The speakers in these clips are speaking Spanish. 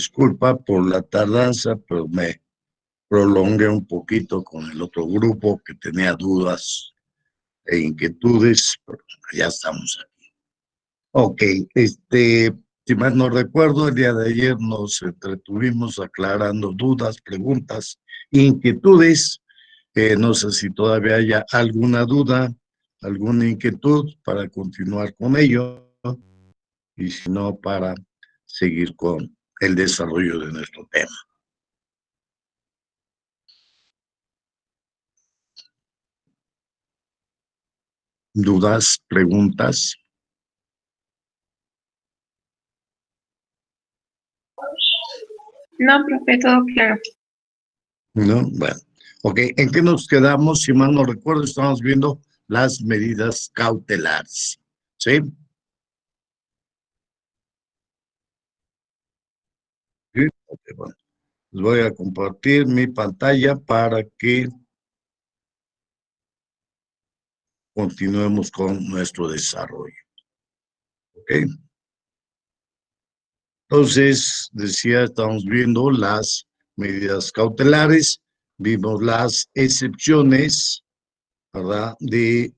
disculpa por la tardanza, pero me prolongué un poquito con el otro grupo que tenía dudas e inquietudes, pero ya estamos aquí. Ok, si mal no recuerdo, el día de ayer nos entretuvimos aclarando dudas, preguntas, inquietudes. No sé si todavía haya alguna duda, alguna inquietud para continuar con ello, y si no, para seguir con el desarrollo de nuestro tema. ¿Dudas, preguntas? No, profe, todo claro. No, bueno. Ok, ¿en qué nos quedamos? Si mal no recuerdo, estamos viendo las medidas cautelares. ¿Sí? Sí. Okay, bueno. Les voy a compartir mi pantalla para que continuemos con nuestro desarrollo. ¿Ok? Entonces, decía, estamos viendo las medidas cautelares, vimos las excepciones, ¿verdad? De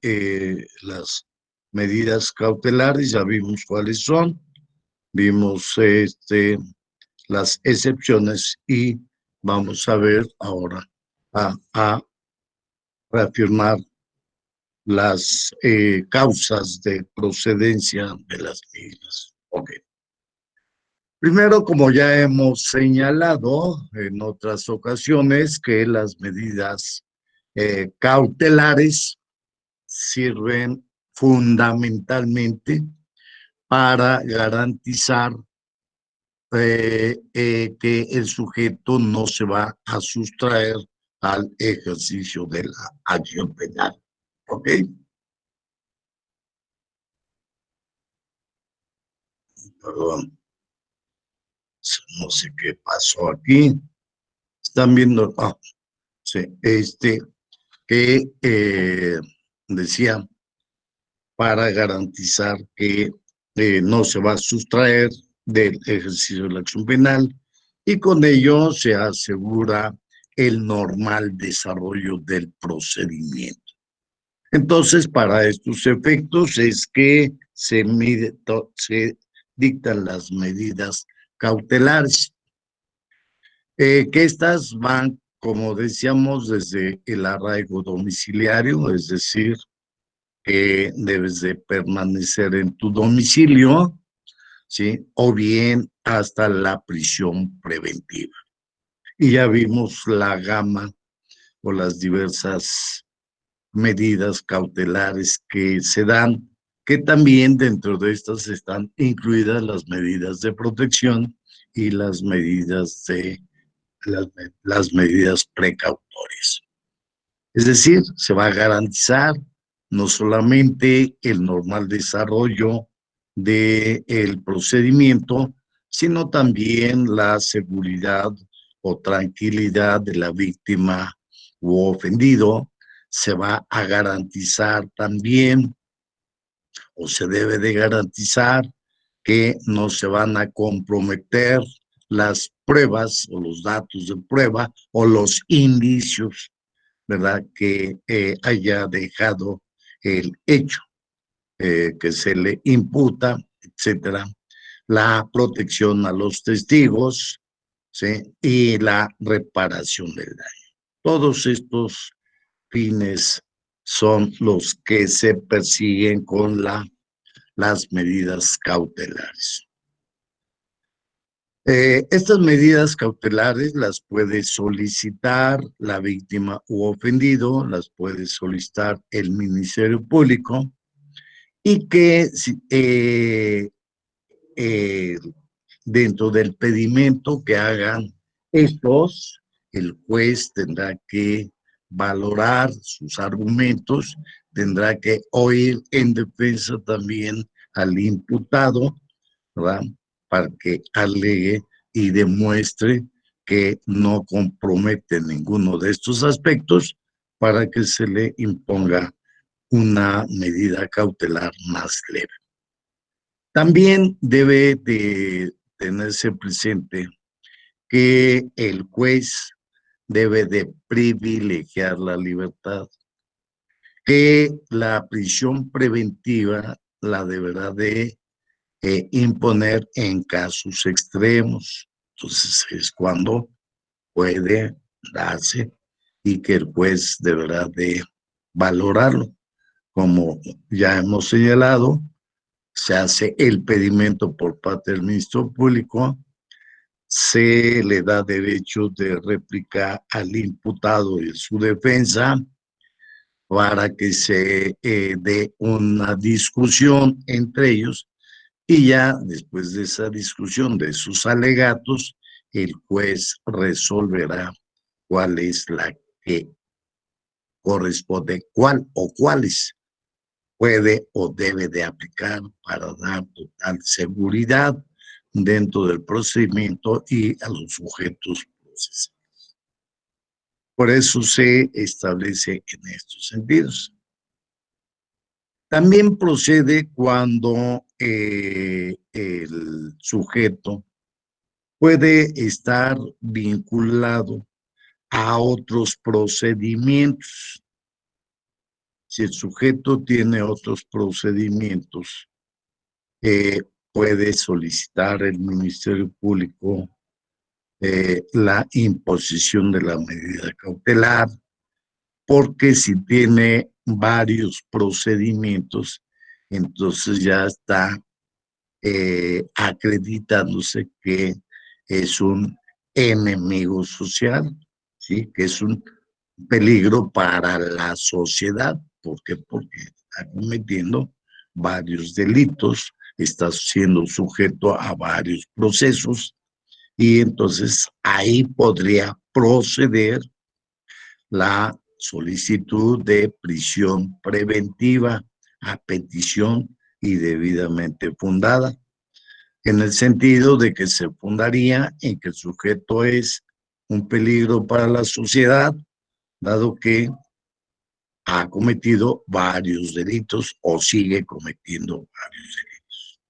las medidas cautelares, ya vimos cuáles son, vimos las excepciones y vamos a ver ahora a reafirmar las causas de procedencia de las medidas. Ok. Primero, como ya hemos señalado en otras ocasiones, que las medidas cautelares sirven fundamentalmente para garantizar que el sujeto no se va a sustraer al ejercicio de la acción penal. ¿Ok? Perdón, no sé qué pasó aquí. Están viendo, sí, que decía, para garantizar que no se va a sustraer del ejercicio de la acción penal y con ello se asegura el normal desarrollo del procedimiento. Entonces, para estos efectos es que se dictan las medidas cautelares, que estas van, como decíamos, desde el arraigo domiciliario, es decir, que debes de permanecer en tu domicilio, ¿sí? O bien hasta la prisión preventiva. Y ya vimos la gama o las diversas medidas cautelares que se dan, que también dentro de estas están incluidas las medidas de protección y las medidas las medidas precautorias. Es decir, se va a garantizar no solamente el normal desarrollo del procedimiento, sino también la seguridad o tranquilidad de la víctima u ofendido. Se va a garantizar también, o se debe de garantizar, que no se van a comprometer las pruebas o los datos de prueba o los indicios, ¿verdad?, que haya dejado el hecho que se le imputa, etcétera, la protección a los testigos, ¿sí?, y la reparación del daño. Todos estos fines son los que se persiguen con las medidas cautelares. Estas medidas cautelares las puede solicitar la víctima u ofendido, las puede solicitar el Ministerio Público y que eh, dentro del pedimento que hagan estos, el juez tendrá que valorar sus argumentos, tendrá que oír en defensa también al imputado, ¿verdad?, para que alegue y demuestre que no compromete ninguno de estos aspectos para que se le imponga una medida cautelar más leve. También debe de tenerse presente que el juez debe de privilegiar la libertad, que la prisión preventiva la deberá de imponer en casos extremos. Entonces es cuando puede darse y que el juez deberá de valorarlo. Como ya hemos señalado, se hace el pedimento por parte del ministro público, se le da derecho de réplica al imputado y su defensa para que se dé una discusión entre ellos y ya después de esa discusión de sus alegatos, el juez resolverá cuál es la que corresponde, cuál o cuáles puede o debe de aplicar para dar total seguridad dentro del procedimiento y a los sujetos procesales. Por eso se establece en estos sentidos. También procede cuando el sujeto puede estar vinculado a otros procedimientos. Si el sujeto tiene otros procedimientos, puede solicitar el Ministerio Público la imposición de la medida cautelar, porque si tiene varios procedimientos, entonces ya está acreditándose que es un enemigo social, ¿sí? Que es un peligro para la sociedad. ¿Por qué? Porque está cometiendo varios delitos, está siendo sujeto a varios procesos y entonces ahí podría proceder la solicitud de prisión preventiva a petición y debidamente fundada, en el sentido de que se fundaría en que el sujeto es un peligro para la sociedad, dado que ha cometido varios delitos o sigue cometiendo varios delitos.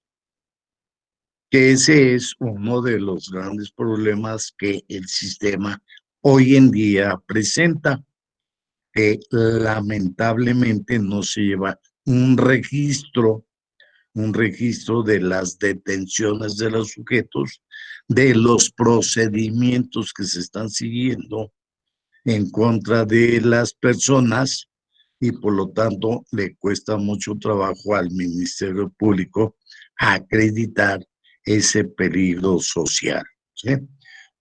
Que ese es uno de los grandes problemas que el sistema hoy en día presenta, que lamentablemente no se lleva un registro de las detenciones de los sujetos, de los procedimientos que se están siguiendo en contra de las personas y por lo tanto le cuesta mucho trabajo al Ministerio Público acreditar ese peligro social, ¿sí?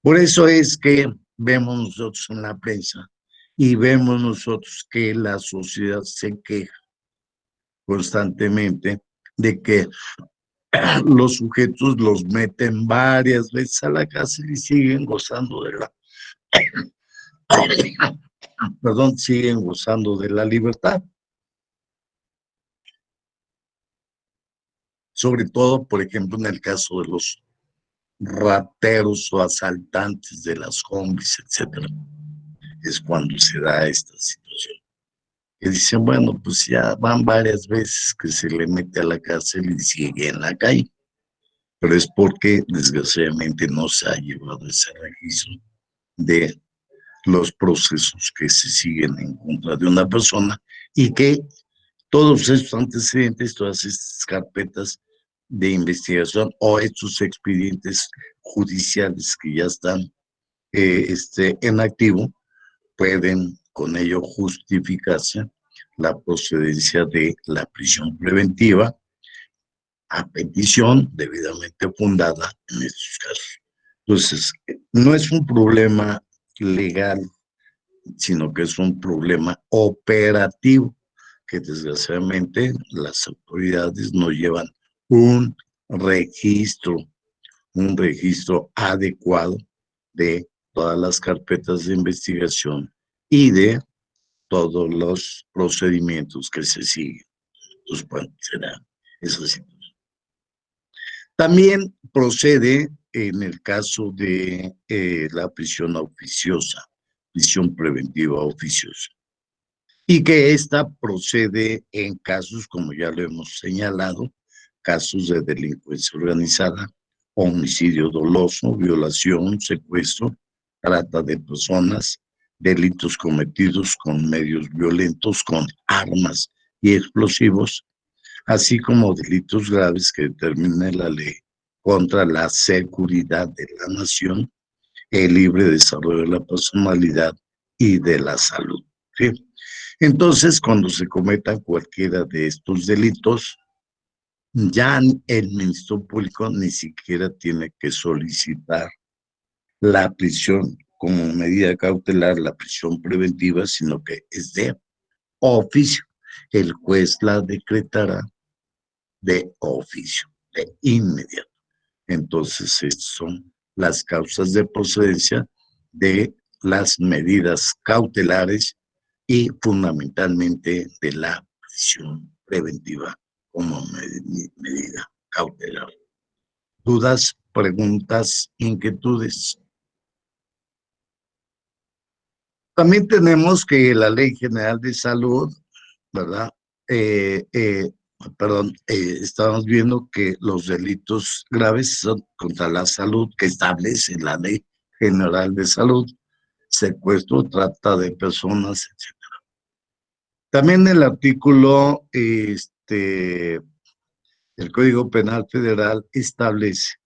Por eso es que vemos nosotros en la prensa y vemos nosotros que la sociedad se queja constantemente de que los sujetos los meten varias veces a la cárcel y siguen gozando de la, perdón, siguen gozando de la libertad. Sobre todo, por ejemplo, en el caso de los rateros o asaltantes de las combis, etcétera, es cuando se da esta situación. Que dicen, bueno, pues ya van varias veces que se le mete a la cárcel y sigue en la calle, pero es porque desgraciadamente no se ha llevado ese registro de los procesos que se siguen en contra de una persona y que todos estos antecedentes, todas estas carpetas de investigación o estos expedientes judiciales que ya están en activo, pueden con ello justificarse la procedencia de la prisión preventiva a petición debidamente fundada en estos casos. Entonces, no es un problema legal, sino que es un problema operativo que desgraciadamente las autoridades no llevan un registro, un registro adecuado de todas las carpetas de investigación y de todos los procedimientos que se siguen. Entonces, bueno, será esa situación. También procede en el caso de la prisión oficiosa, prisión preventiva oficiosa, y que esta procede en casos, como ya lo hemos señalado, casos de delincuencia organizada homicidio doloso, violación, secuestro, trata de personas, delitos cometidos con medios violentos, con armas y explosivos, así como delitos graves que determine la ley contra la seguridad de la nación, el libre desarrollo de la personalidad y de la salud. ¿Sí? Entonces, cuando se cometa cualquiera de estos delitos, ya el Ministerio Público ni siquiera tiene que solicitar la prisión como medida cautelar, la prisión preventiva, sino que es de oficio. El juez la decretará de oficio, de inmediato. Entonces, estas son las causas de procedencia de las medidas cautelares y fundamentalmente de la prisión preventiva como medida cautelar. ¿Dudas, preguntas, inquietudes? También tenemos que la Ley General de Salud, ¿verdad? Eh, eh, Estamos viendo que los delitos graves son contra la salud que establece la Ley General de Salud, secuestro, trata de personas, etc. También el artículo, el Código Penal Federal establece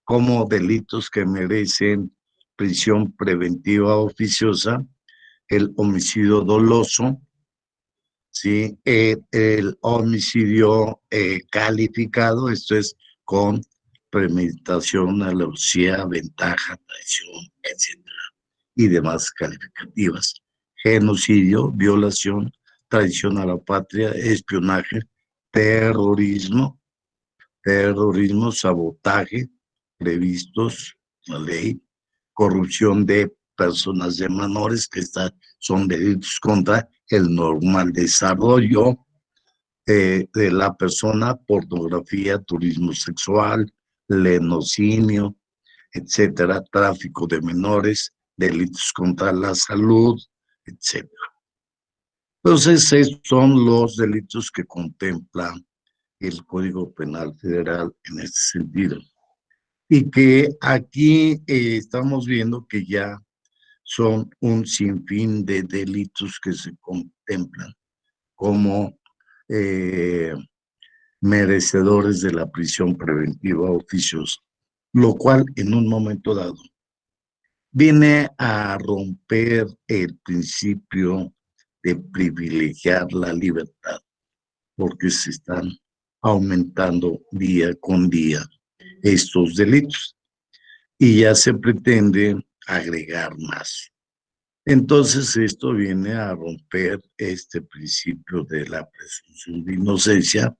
como delitos que merecen prisión preventiva oficiosa el homicidio doloso, ¿sí? El homicidio calificado, esto es con premeditación, alevosía, ventaja, traición, etcétera, y demás calificativas. Genocidio, violación, traición a la patria, espionaje, terrorismo, sabotaje, previstos la ley, corrupción de personas de menores, que son delitos contra el normal desarrollo de la persona, pornografía, turismo sexual, lenocinio, etcétera, tráfico de menores, delitos contra la salud, etcétera. Entonces, esos son los delitos que contempla el Código Penal Federal en este sentido. Y que aquí estamos viendo que ya son un sinfín de delitos que se contemplan como eh, merecedores de la prisión preventiva oficiosa, lo cual en un momento dado viene a romper el principio de privilegiar la libertad, porque se están aumentando día con día estos delitos y ya se pretende agregar más. Entonces esto viene a romper este principio de la presunción de inocencia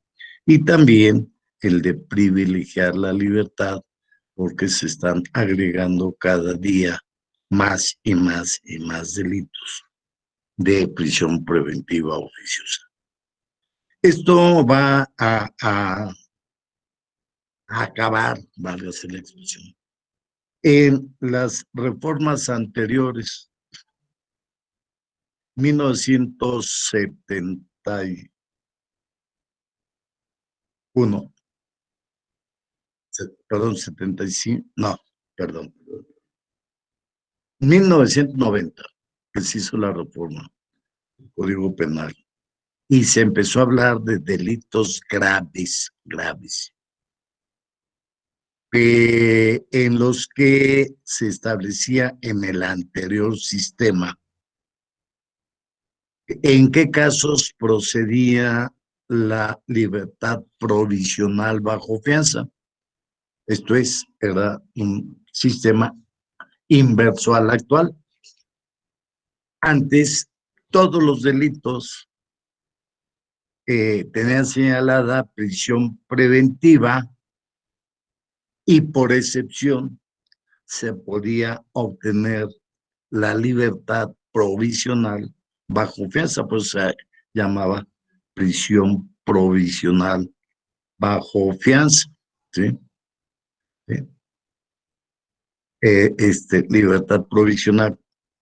y también el de privilegiar la libertad, porque se están agregando cada día más y más y más delitos de prisión preventiva oficiosa. Esto va a acabar, valga la expresión, en las reformas anteriores, 1971, perdón, 75, no, perdón, 1990, que se hizo la reforma del Código Penal y se empezó a hablar de delitos graves, graves, en los que se establecía en el anterior sistema en qué casos procedía la libertad provisional bajo fianza. Esto es, era un sistema inverso al actual. Antes, todos los delitos tenían señalada prisión preventiva y por excepción se podía obtener la libertad provisional bajo fianza, pues se llamaba prisión provisional bajo fianza, ¿sí? ¿Sí? Libertad provisional.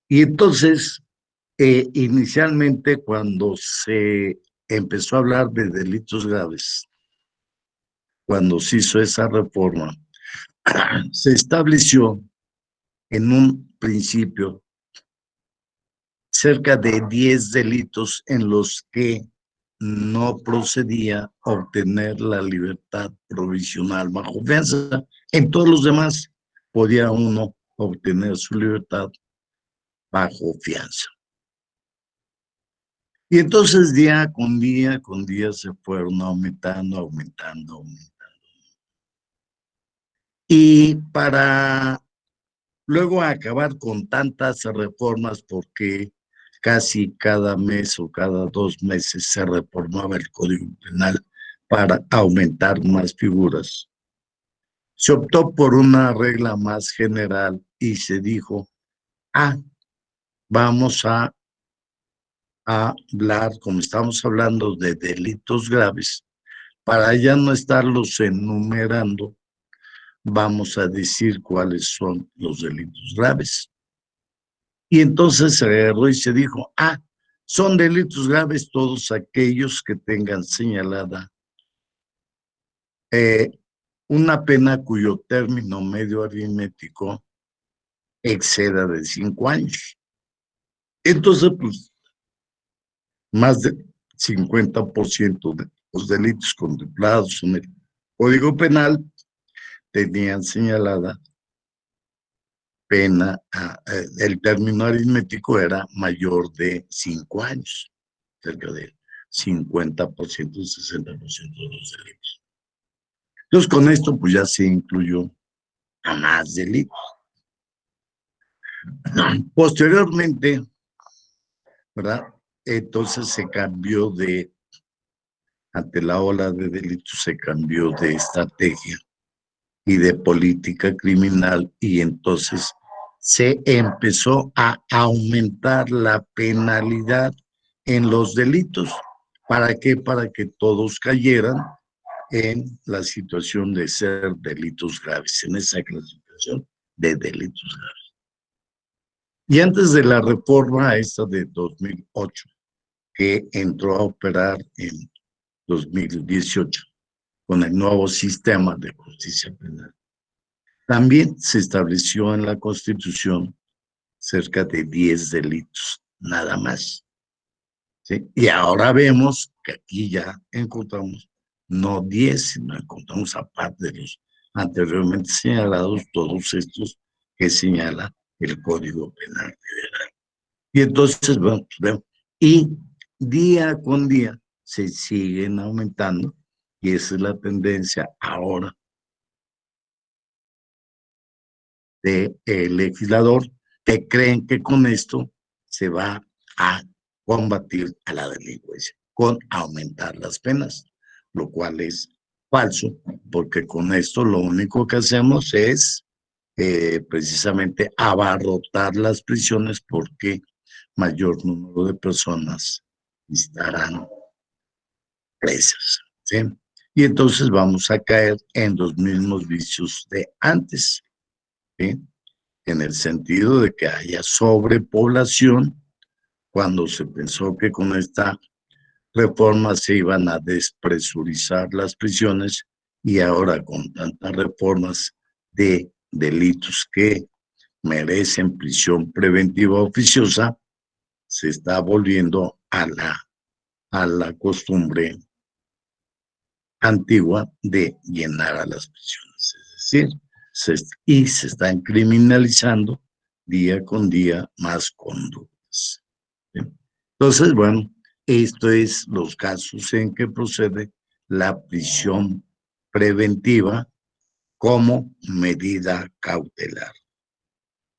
Y entonces, inicialmente cuando se empezó a hablar de delitos graves, cuando se hizo esa reforma, se estableció en un principio cerca de 10 delitos en los que no procedía obtener la libertad provisional bajo fianza. En todos los demás podía uno obtener su libertad bajo fianza. Y entonces día con día se fueron aumentando. Y para luego acabar con tantas reformas, porque casi cada mes o cada 2 meses se reformaba el Código Penal para aumentar más figuras, se optó por una regla más general y se dijo, vamos a hablar, como estamos hablando de delitos graves, para ya no estarlos enumerando, vamos a decir cuáles son los delitos graves. Y entonces se agarró y se dijo, son delitos graves todos aquellos que tengan señalada una pena cuyo término medio aritmético exceda de 5 años. Entonces, pues, más del 50% de los delitos contemplados en el Código Penal tenían señalada pena, el término aritmético era mayor de 5 años, cerca del 50%, 60% de los delitos. Entonces, con esto, pues ya se incluyó a más delitos. Posteriormente, ¿verdad? Entonces se cambió ante la ola de delitos, se cambió de estrategia y de política criminal, y entonces se empezó a aumentar la penalidad en los delitos. ¿Para qué? Para que todos cayeran en la situación de ser delitos graves, en esa clasificación de delitos graves. Y antes de la reforma esta de 2008, que entró a operar en 2018 con el nuevo sistema de justicia penal, también se estableció en la Constitución cerca de 10 delitos, nada más. ¿Sí? Y ahora vemos que aquí ya encontramos no 10, sino encontramos, aparte de los anteriormente señalados, todos estos que señala el Código Penal Federal. Y entonces, bueno, y día con día se siguen aumentando, y esa es la tendencia ahora del legislador, que creen que con esto se va a combatir a la delincuencia, con aumentar las penas, lo cual es falso, porque con esto lo único que hacemos es precisamente abarrotar las prisiones, porque mayor número de personas estarán presas, ¿sí? Y entonces vamos a caer en los mismos vicios de antes, ¿sí? En el sentido de que haya sobrepoblación, cuando se pensó que con esta reforma se iban a despresurizar las prisiones, y ahora con tantas reformas de delitos que merecen prisión preventiva oficiosa, se está volviendo a la costumbre antigua de llenar a las prisiones. Es decir, se están criminalizando día con día más conductas. Entonces, bueno, esto es los casos en que procede la prisión preventiva como medida cautelar.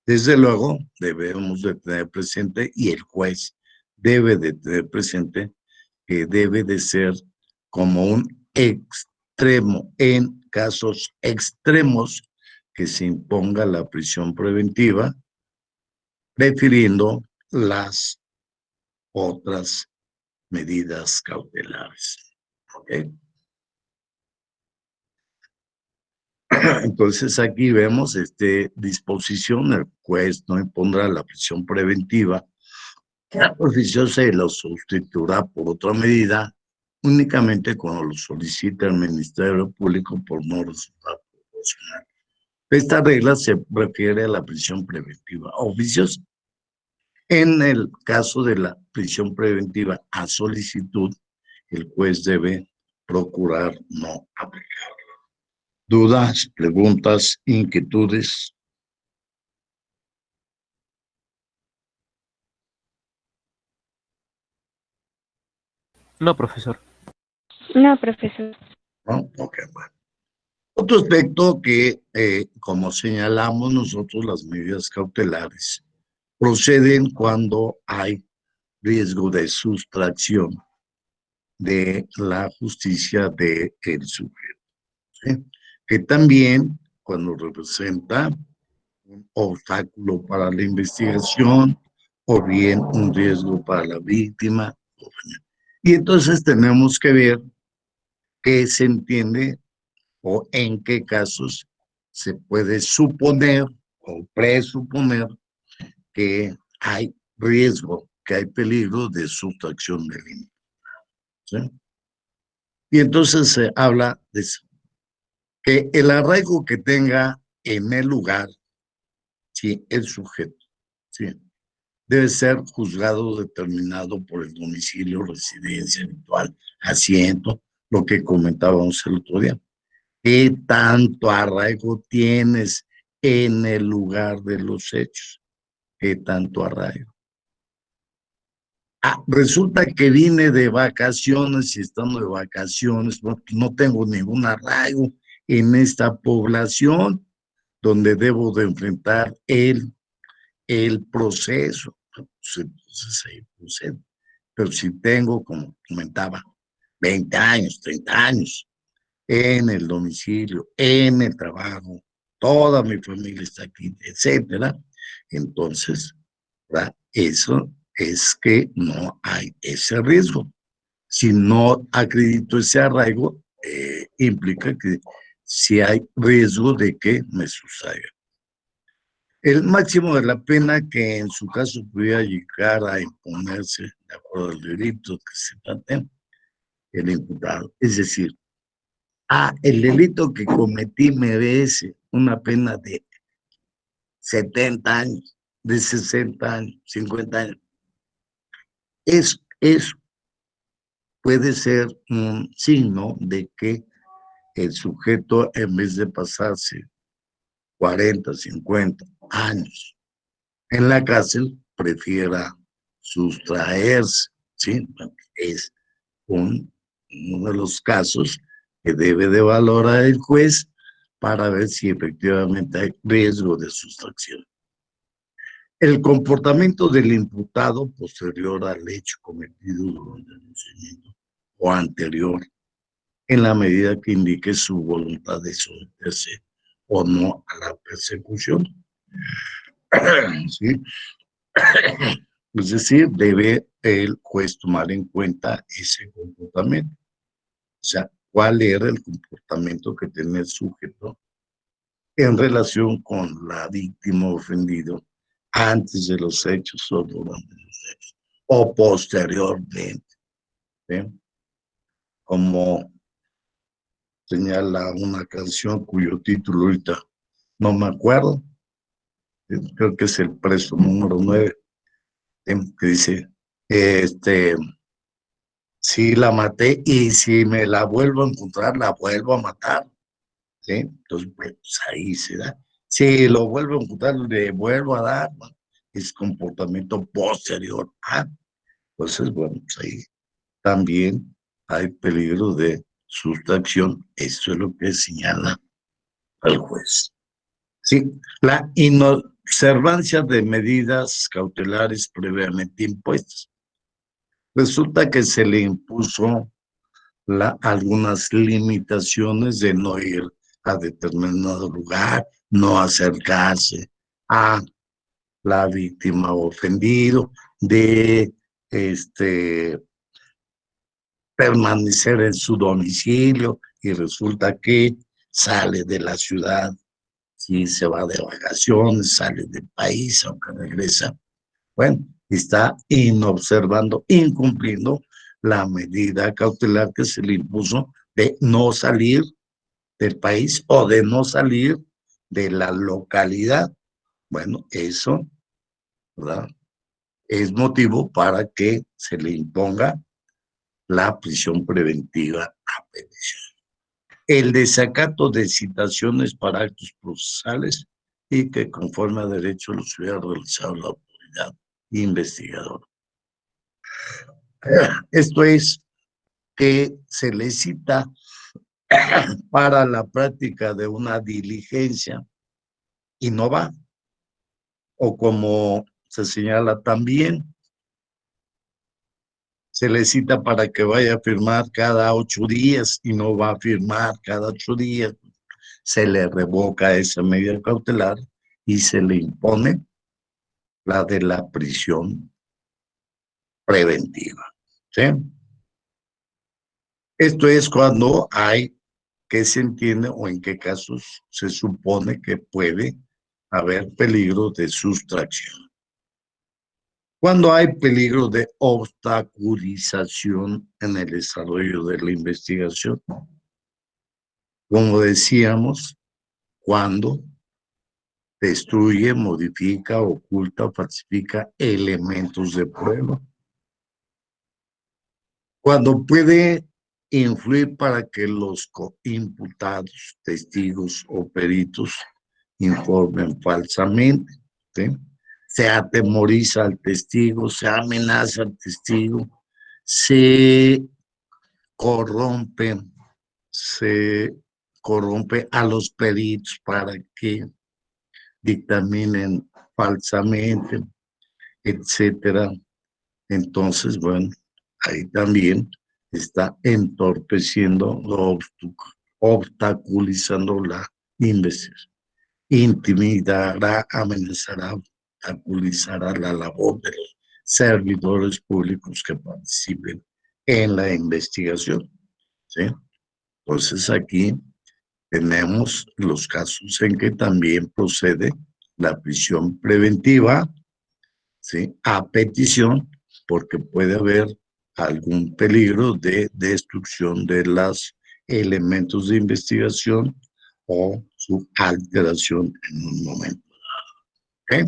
Desde luego, debemos de tener presente, y el juez debe de tener presente, que debe de ser como un extremo, en casos extremos, que se imponga la prisión preventiva, prefiriendo las otras medidas cautelares. ¿Okay? Entonces aquí vemos disposición: el juez no impondrá la prisión preventiva oficiosa y lo sustituirá por otra medida únicamente cuando lo solicite el Ministerio Público por no resultar proporcional Esta regla se refiere a la prisión preventiva oficiosa. En el caso de la prisión preventiva a solicitud, el juez debe procurar no aplicar. ¿Dudas, preguntas, inquietudes? No, profesor. No, profesor. ¿No? Ok, bueno. Otro aspecto que, como señalamos nosotros, las medidas cautelares proceden cuando hay riesgo de sustracción de la justicia del sujeto, ¿sí? Que también cuando representa un obstáculo para la investigación o bien un riesgo para la víctima. Y entonces tenemos que ver qué se entiende o en qué casos se puede suponer o presuponer que hay riesgo, que hay peligro de sustracción del límite, ¿sí? Y entonces se habla de eso, que el arraigo que tenga en el lugar, sí, el sujeto, sí, debe ser juzgado determinado por el domicilio, residencia habitual, asiento, lo que comentábamos el otro día. ¿Qué tanto arraigo tienes en el lugar de los hechos? ¿Qué tanto arraigo? Ah, resulta que vine de vacaciones y estando de vacaciones, no tengo ningún arraigo en esta población donde debo de enfrentar el proceso. Entonces ahí procede. Pero si tengo, como comentaba, 20 años, 30 años en el domicilio, en el trabajo, toda mi familia está aquí, etcétera, entonces, ¿verdad? Eso es que no hay ese riesgo. Si no acredito ese arraigo, implica que si hay riesgo de que me suceda. El máximo de la pena que en su caso pudiera llegar a imponerse de acuerdo al delito que se trate, el imputado. Es decir, el delito que cometí merece una pena de 70 años, de 60 años, 50 años. Eso puede ser un signo de que el sujeto, en vez de pasarse 40, 50 años en la cárcel, prefiera sustraerse, ¿sí? Es uno de los casos que debe de valorar el juez para ver si efectivamente hay riesgo de sustracción. El comportamiento del imputado posterior al hecho cometido durante el procedimiento o anterior, en la medida que indique su voluntad de someterse o no a la persecución. ¿Sí? Es decir, debe el juez tomar en cuenta ese comportamiento. O sea, cuál era el comportamiento que tenía el sujeto en relación con la víctima ofendido antes de los hechos o durante los hechos o posteriormente, ¿sí? Como señala una canción cuyo título ahorita no me acuerdo, creo que es El Preso número 9, que dice, sí la maté y si me la vuelvo a encontrar, la vuelvo a matar, ¿sí? Entonces, pues ahí se da. Si lo vuelvo a encontrar, le vuelvo a dar, ¿no? Es comportamiento posterior. Entonces, bueno, pues ahí también hay peligro de sustracción. Esto es lo que señala el juez. Sí, la inobservancia de medidas cautelares previamente impuestas. Resulta que se le impuso algunas limitaciones de no ir a determinado lugar, no acercarse a la víctima ofendido, de permanecer en su domicilio y resulta que sale de la ciudad, si se va de vacaciones, sale del país, aunque regresa, bueno, está inobservando, incumpliendo la medida cautelar que se le impuso de no salir del país o de no salir de la localidad. Bueno, eso, ¿verdad?, es motivo para que se le imponga la prisión preventiva a petición. El desacato de citaciones para actos procesales y que conforme a derecho los hubiera realizado la autoridad investigadora. Esto es que se le cita para la práctica de una diligencia y no va, o como se señala también, se le cita para que vaya a firmar cada 8 días y no va a firmar cada 8 días, se le revoca esa medida cautelar y se le impone la de la prisión preventiva, ¿sí? Esto es cuando hay, que se entiende o en qué casos se supone que puede haber peligro de sustracción. Cuando hay peligro de obstaculización en el desarrollo de la investigación, como decíamos, cuando destruye, modifica, oculta o falsifica elementos de prueba. Cuando puede influir para que los imputados, testigos o peritos informen falsamente, ¿sí? Se atemoriza al testigo, se amenaza al testigo, se corrompe a los peritos para que dictaminen falsamente, etcétera. Entonces, bueno, ahí también está entorpeciendo, obstaculizando la investigación. Intimidará, amenazará, obstaculizará la labor de los servidores públicos que participen en la investigación, ¿sí? Entonces aquí tenemos los casos en que también procede la prisión preventiva, ¿sí?, a petición, porque puede haber algún peligro de destrucción de los elementos de investigación o su alteración en un momento dado. ¿Okay?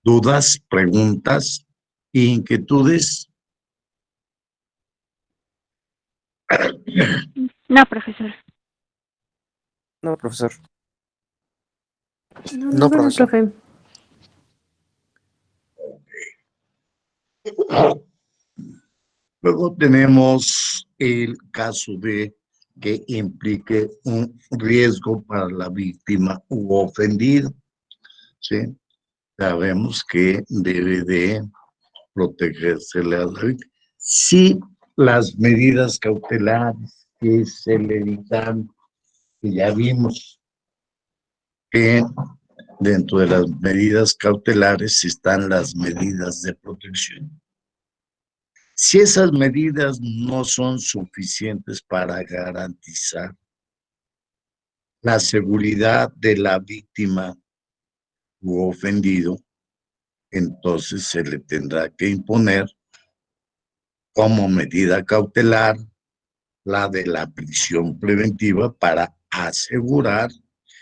¿Dudas, preguntas, inquietudes? No, profesor. No, profesor. No, No, ninguno, profesor. profe. Luego tenemos el caso de que implique un riesgo para la víctima u ofendido, ¿sí? Sabemos que debe de protegerse a la víctima. Si las medidas cautelares que se le dictan, que ya vimos que dentro de las medidas cautelares están las medidas de protección. Si esas medidas no son suficientes para garantizar la seguridad de la víctima u ofendido, entonces se le tendrá que imponer como medida cautelar la de la prisión preventiva para asegurar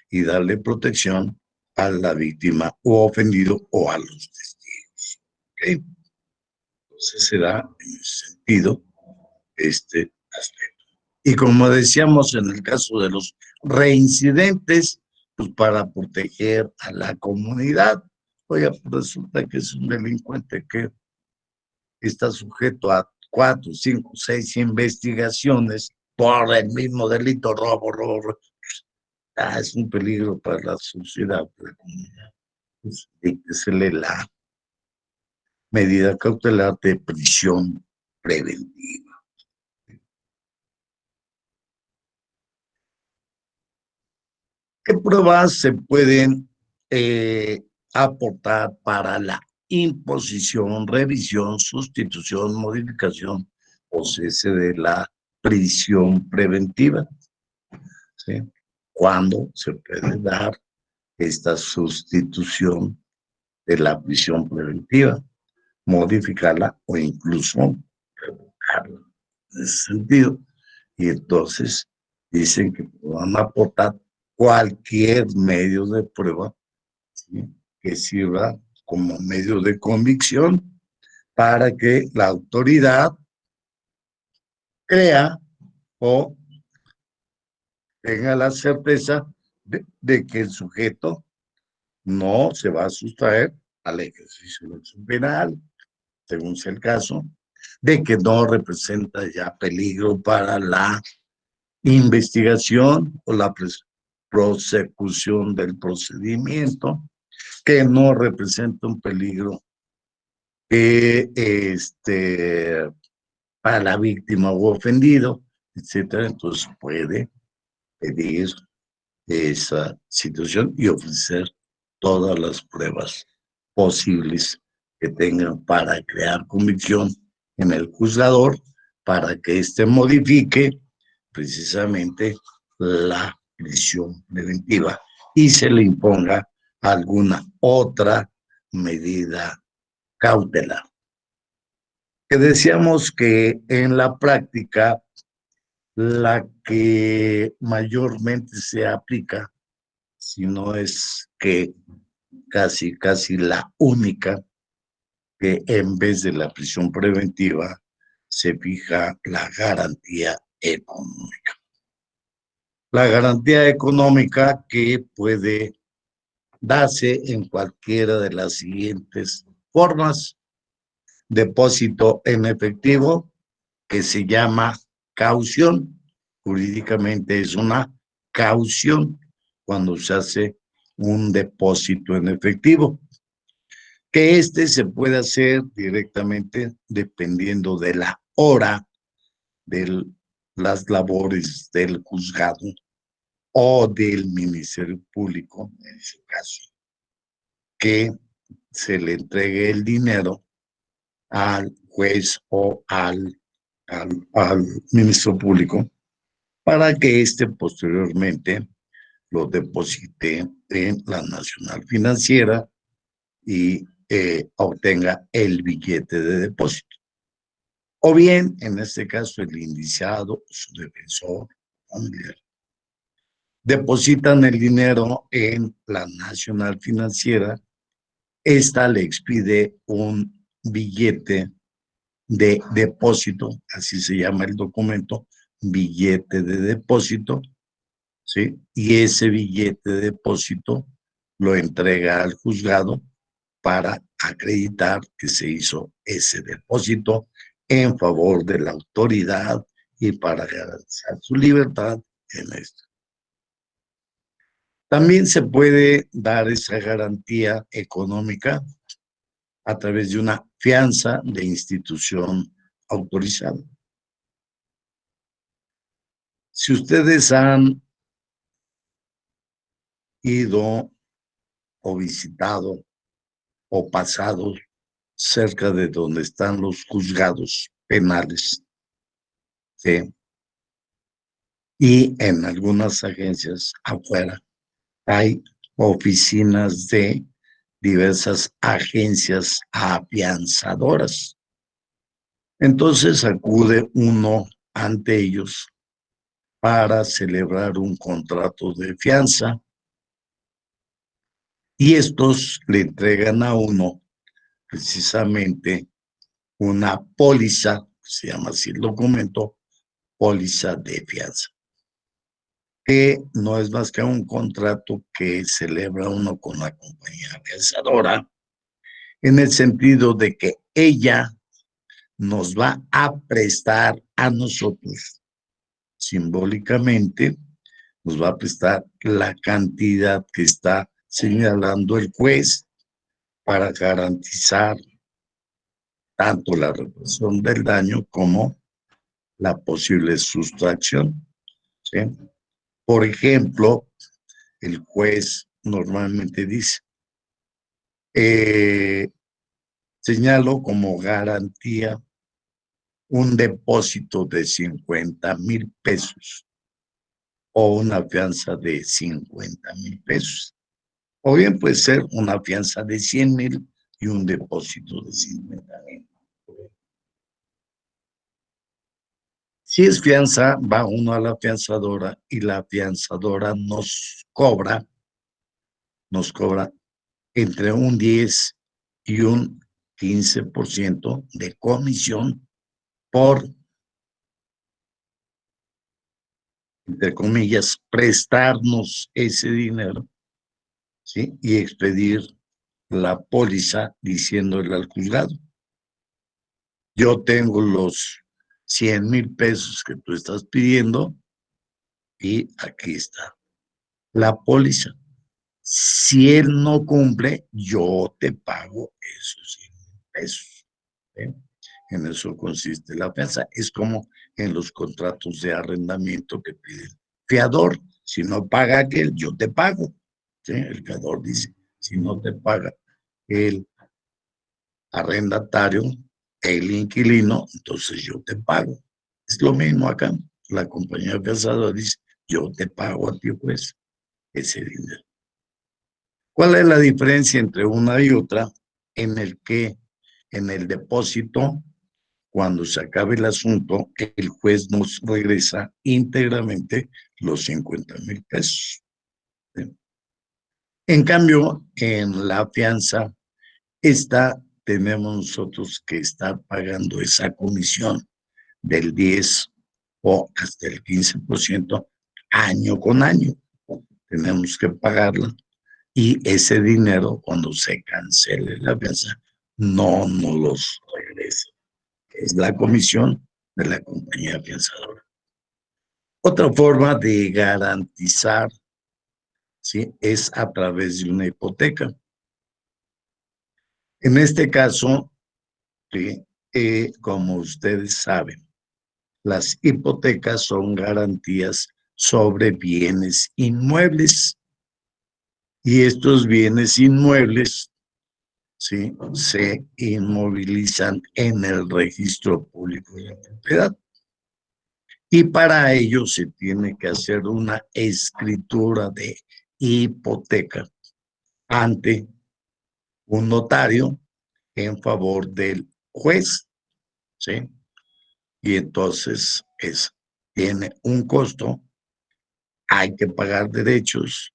y darle protección a la víctima u ofendido o a los testigos. ¿Okay? Entonces se da en ese sentido este aspecto. Y como decíamos en el caso de los reincidentes, pues para proteger a la comunidad. Oiga, pues resulta que es un delincuente que está sujeto a 4, 5, 6 investigaciones por el mismo delito, robo. Es un peligro para la sociedad, para la comunidad. Pues, díctesele la medida cautelar de prisión preventiva. ¿Qué pruebas se pueden aportar para la imposición, revisión, sustitución, modificación o cese de la prisión preventiva? ¿Sí? ¿Cuándo se puede dar esta sustitución de la prisión preventiva? Modificarla o incluso revocarla en ese sentido. Y entonces dicen que van a aportar cualquier medio de prueba, ¿sí?, que sirva como medio de convicción para que la autoridad crea o tenga la certeza de que el sujeto no se va a sustraer al ejercicio de la acción penal, según sea el caso, de que no representa ya peligro para la investigación o la prosecución del procedimiento, que no representa un peligro para la víctima o ofendido, etcétera. Entonces puede pedir esa situación y ofrecer todas las pruebas posibles que tengan para crear convicción en el juzgador, para que éste modifique precisamente la prisión preventiva y se le imponga alguna otra medida cautelar. Que decíamos que en la práctica la que mayormente se aplica, si no es que casi la única, que en vez de la prisión preventiva se fija la garantía económica. La garantía económica que puede darse en cualquiera de las siguientes formas: depósito en efectivo, que se llama caución. Jurídicamente es una caución cuando se hace un depósito en efectivo, que se puede hacer directamente dependiendo de la hora de las labores del juzgado o del Ministerio Público, en ese caso, que se le entregue el dinero al juez o al Ministro Público para que posteriormente lo deposite en la Nacional Financiera y obtenga el billete de depósito. O bien, en este caso, el indiciado, su defensor familiar, depositan el dinero en la Nacional Financiera. Esta le expide un billete de depósito, así se llama el documento, billete de depósito, ¿sí? Y ese billete de depósito lo entrega al juzgado para acreditar que se hizo ese depósito en favor de la autoridad y para garantizar su libertad en esto. También se puede dar esa garantía económica a través de una fianza de institución autorizada. Si ustedes han ido o visitado o pasado cerca de donde están los juzgados penales, ¿sí?, y en algunas agencias afuera hay oficinas de diversas agencias afianzadoras. Entonces acude uno ante ellos para celebrar un contrato de fianza y estos le entregan a uno precisamente una póliza, se llama así el documento, póliza de fianza, que no es más que un contrato que celebra uno con la compañía afianzadora, en el sentido de que ella nos va a prestar a nosotros, simbólicamente, nos va a prestar la cantidad que está señalando el juez para garantizar tanto la reparación del daño como la posible sustracción, ¿sí? Por ejemplo, el juez normalmente dice, señalo como garantía un depósito de 50,000 pesos o una fianza de 50,000 pesos. O bien puede ser una fianza de 100,000 y un depósito de 50,000. Si es fianza, va uno a la afianzadora y la afianzadora nos cobra entre un 10 y un 15% de comisión por, entre comillas, prestarnos ese dinero, ¿sí? Y expedir la póliza diciéndole al juzgado: yo tengo los 100,000 pesos que tú estás pidiendo y aquí está la póliza. Si él no cumple, yo te pago esos 100,000 pesos. ¿Eh? En eso consiste la fianza. Es como en los contratos de arrendamiento que piden fiador. Si no paga aquel, yo te pago. ¿Sí? El fiador dice: si no te paga el arrendatario, el inquilino, entonces yo te pago. Es lo mismo acá. La compañía fianzadora dice: yo te pago a ti, pues, ese dinero. ¿Cuál es la diferencia entre una y otra? En el depósito, cuando se acabe el asunto, el juez nos regresa íntegramente los 50,000 pesos. ¿Sí? En cambio, en la fianza, tenemos nosotros que estar pagando esa comisión del 10 o hasta el 15% año con año. Tenemos que pagarla. Y ese dinero, cuando se cancele la fianza, no nos los regresa. Es la comisión de la compañía fianzadora. Otra forma de garantizar, ¿sí?, es a través de una hipoteca. En este caso, ¿sí?, como ustedes saben, las hipotecas son garantías sobre bienes inmuebles. Y estos bienes inmuebles, ¿sí?, se inmovilizan en el registro público de la propiedad. Y para ello se tiene que hacer una escritura de hipoteca ante un notario en favor del juez, ¿sí? Y entonces tiene un costo, hay que pagar derechos,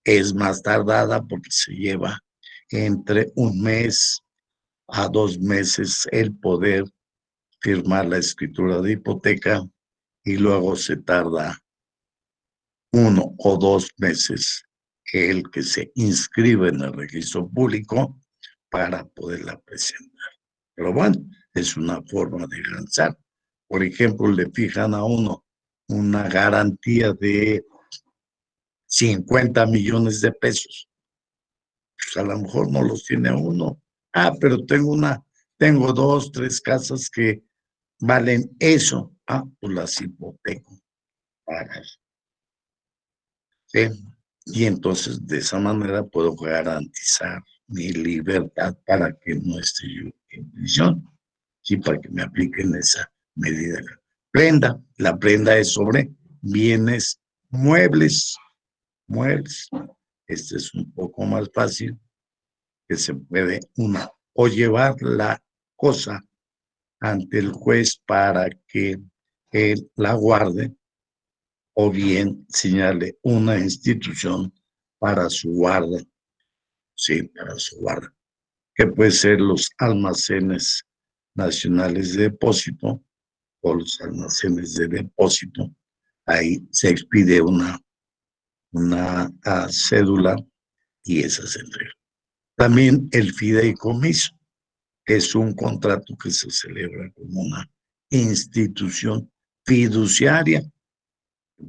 es más tardada porque se lleva entre 1 mes a 2 meses el poder firmar la escritura de hipoteca, y luego se tarda 1 o 2 meses el que se inscribe en el registro público para poderla presentar. Pero bueno, es una forma de lanzar. Por ejemplo, le fijan a uno una garantía de 50 millones de pesos. Pues a lo mejor no los tiene uno. Ah, pero tengo 2, 3 casas que valen eso. Ah, pues las hipoteco para eso. ¿Sí? Y entonces de esa manera puedo garantizar mi libertad para que no esté yo en prisión. Sí, para que me apliquen esa medida. La prenda es sobre bienes muebles. Este es un poco más fácil, que se puede o llevar la cosa ante el juez para que él la guarde, o bien señale una institución para su guarda, sí, para su guarda, que puede ser los almacenes nacionales de depósito o los almacenes de depósito. Ahí se expide una cédula y esa se entrega. También el fideicomiso, que es un contrato que se celebra como una institución fiduciaria,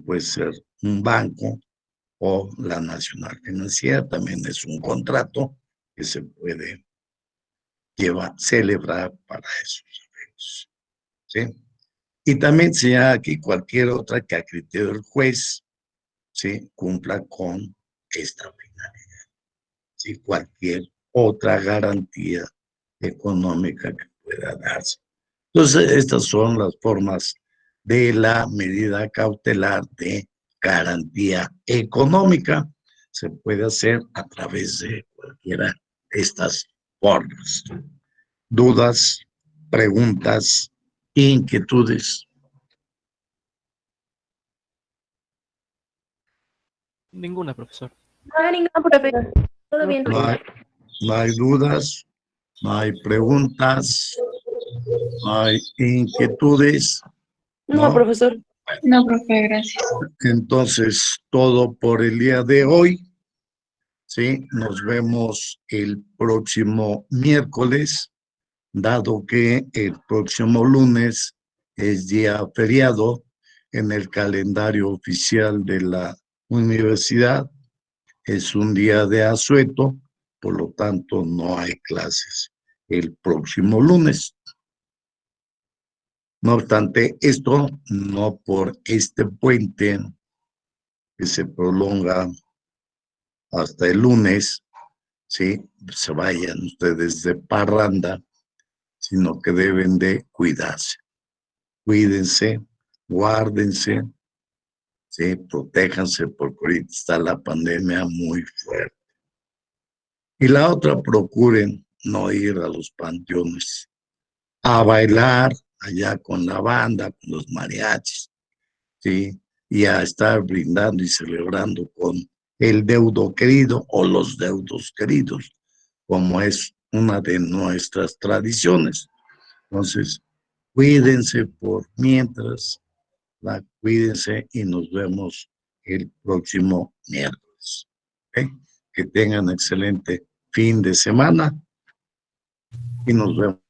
puede ser un banco o la Nacional Financiera. También es un contrato que se puede celebrar para esos efectos, ¿sí? Y también señala aquí cualquier otra que a criterio del juez, ¿sí?, cumpla con esta finalidad, ¿sí? Cualquier otra garantía económica que pueda darse. Entonces, estas son las formas de la medida cautelar de garantía económica. Se puede hacer a través de cualquiera de estas formas. ¿Dudas, preguntas, inquietudes? Ninguna, profesor. No, ningún profesor. Todo bien. No hay dudas, no hay preguntas, no hay inquietudes, No, ¿no? profesor. No, profe, gracias. Entonces, todo por el día de hoy. Sí, nos vemos el próximo miércoles, dado que el próximo lunes es día feriado en el calendario oficial de la universidad. Es un día de asueto, por lo tanto no hay clases el próximo lunes. No obstante, esto no por este puente que se prolonga hasta el lunes, ¿sí? Se vayan ustedes de parranda, sino que deben de cuidarse. Cuídense, guárdense, ¿sí? Protéjanse porque ahorita está la pandemia muy fuerte. Y la otra, procuren no ir a los panteones a bailar allá con la banda, con los mariachis, ¿sí? Y a estar brindando y celebrando con el deudo querido o los deudos queridos, como es una de nuestras tradiciones. Entonces, cuídense por mientras, cuídense y nos vemos el próximo miércoles. ¿Okay? Que tengan excelente fin de semana y nos vemos.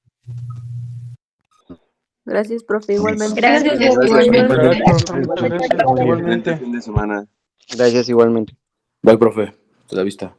Gracias, profe, igualmente. Gracias. Igualmente. Muchas gracias. Igualmente. Fin de semana. Gracias igualmente. Bye, profe. Hasta la vista.